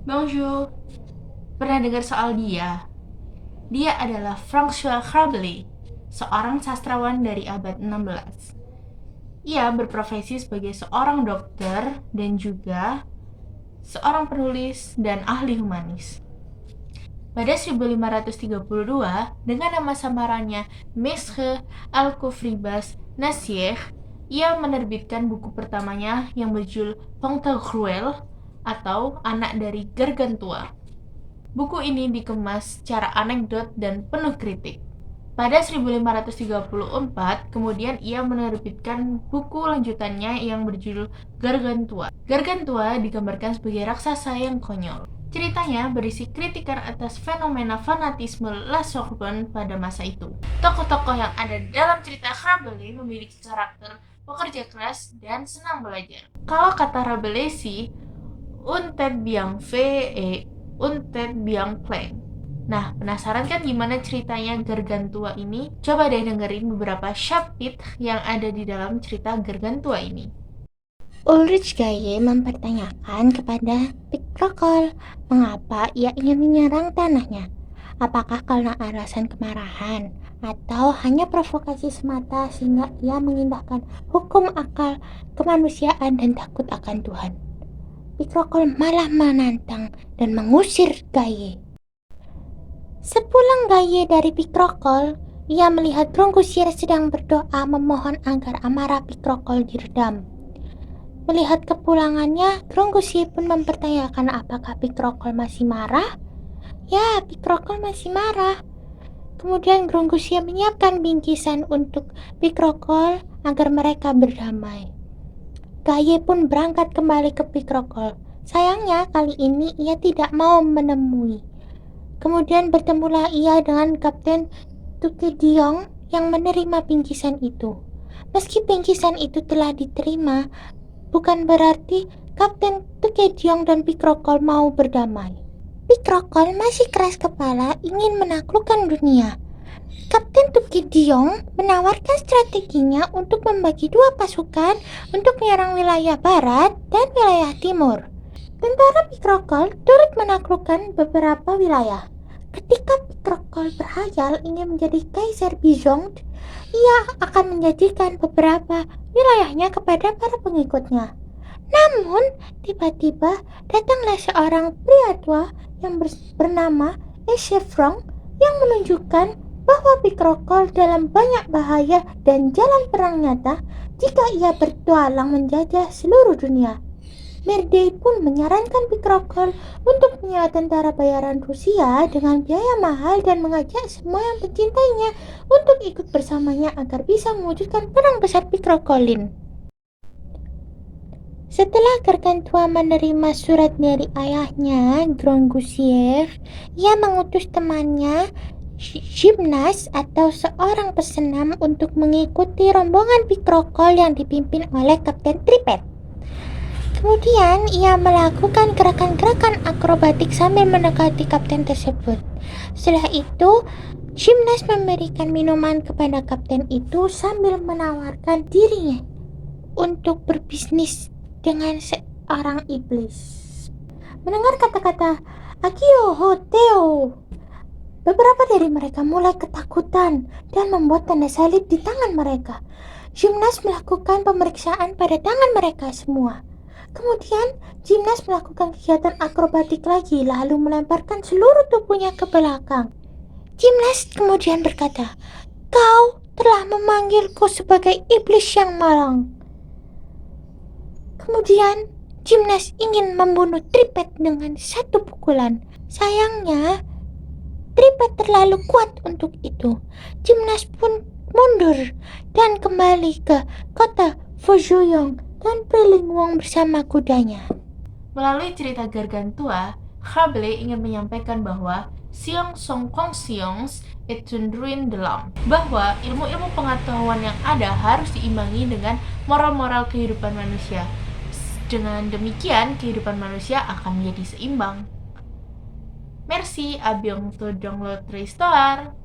Bonjour, pernah dengar soal dia? Dia adalah François Rabelais, seorang sastrawan dari abad 16. Ia berprofesi sebagai seorang dokter dan juga seorang penulis dan ahli humanis. Pada 1532, dengan nama samarannya Maistre Alcofribas Nassier, ia menerbitkan buku pertamanya yang berjudul Pantagruel atau Anak dari Gargantua. Buku ini dikemas secara anekdot dan penuh kritik. Pada 1534, kemudian ia menerbitkan buku lanjutannya yang berjudul Gargantua. Gargantua digambarkan sebagai raksasa yang konyol. Ceritanya berisi kritikan atas fenomena fanatisme La Sorbonne pada masa itu. Tokoh-tokoh yang ada dalam cerita Rabelais memiliki karakter pekerja keras dan senang belajar. Kalau kata Rabelais sih, un tête bien fait et un tête bien pleine. Nah, penasaran kan gimana ceritanya Gargantua ini? Coba deh dengerin beberapa chapit yang ada di dalam cerita Gargantua ini. Ulrich Gaye mempertanyakan kepada Picrochole mengapa ia ingin menyerang tanahnya. Apakah karena alasan kemarahan atau hanya provokasi semata sehingga ia mengindahkan hukum akal kemanusiaan dan takut akan Tuhan. Picrochole malah menantang dan mengusir Gaye. Sepulang Gaye dari Picrochole, ia melihat Grongusier sedang berdoa memohon agar amarah Picrochole diredam. Melihat kepulangannya, Grongusier pun mempertanyakan apakah Picrochole masih marah. Ya, Picrochole masih marah. Kemudian Grongusier menyiapkan bingkisan untuk Picrochole agar mereka berdamai. Gaye pun berangkat kembali ke Picrochole. Sayangnya kali ini ia tidak mau menemui. Kemudian bertemulah ia dengan Kapten Tukediong yang menerima bingkisan itu. Meski bingkisan itu telah diterima, bukan berarti Kapten Tukediong dan Picrochole mau berdamai. Picrochole masih keras kepala ingin menaklukkan dunia. Kapten Tukediong menawarkan strateginya untuk membagi dua pasukan untuk menyerang wilayah barat dan wilayah timur. Tentara Picrochole turut menaklukkan beberapa wilayah. Ketika Picrochole berhayal ingin menjadi Kaisar Bizong, ia akan menjadikan beberapa wilayahnya kepada para pengikutnya. Namun, tiba-tiba datanglah seorang pria tua yang bernama Echefrong yang menunjukkan bahwa Picrochole dalam banyak bahaya dan jalan perang nyata jika ia bertualang menjajah seluruh dunia. Merdei pun menyarankan Picrochole untuk menyewa tentara bayaran Rusia dengan biaya mahal dan mengajak semua yang mencintainya untuk ikut bersamanya agar bisa mewujudkan perang besar Picrocholean. Setelah Gargantua menerima surat dari ayahnya, Grongusier, ia mengutus temannya Gymnas atau seorang pesenam untuk mengikuti rombongan Picrochole yang dipimpin oleh Kapten Tripet. Kemudian ia melakukan gerakan-gerakan akrobatik sambil mendekati kapten tersebut. Setelah itu, Gymnas memberikan minuman kepada kapten itu sambil menawarkan dirinya untuk berbisnis dengan seorang iblis. Mendengar kata-kata Akio Hoteo, beberapa dari mereka mulai ketakutan dan membuat tanda salib di tangan mereka. Gymnas melakukan pemeriksaan pada tangan mereka semua. Kemudian, Gymnas melakukan kegiatan akrobatik lagi lalu melemparkan seluruh tubuhnya ke belakang. Gymnas kemudian berkata, "Kau telah memanggilku sebagai iblis yang malang." Kemudian, Gymnas ingin membunuh Tripet dengan satu pukulan. Sayangnya, Tripet terlalu kuat untuk itu. Gymnas pun mundur dan kembali ke kota Fuzhuyong dan Prilingwong bersama kudanya. Melalui cerita Gargantua, Rabelais ingin menyampaikan bahwa Science sans conscience est une ruine de l'âme, bahwa ilmu-ilmu pengetahuan yang ada harus diimbangi dengan moral-moral kehidupan manusia. Dengan demikian, kehidupan manusia akan menjadi seimbang. Merci, à bientôt dans l'autre histoire.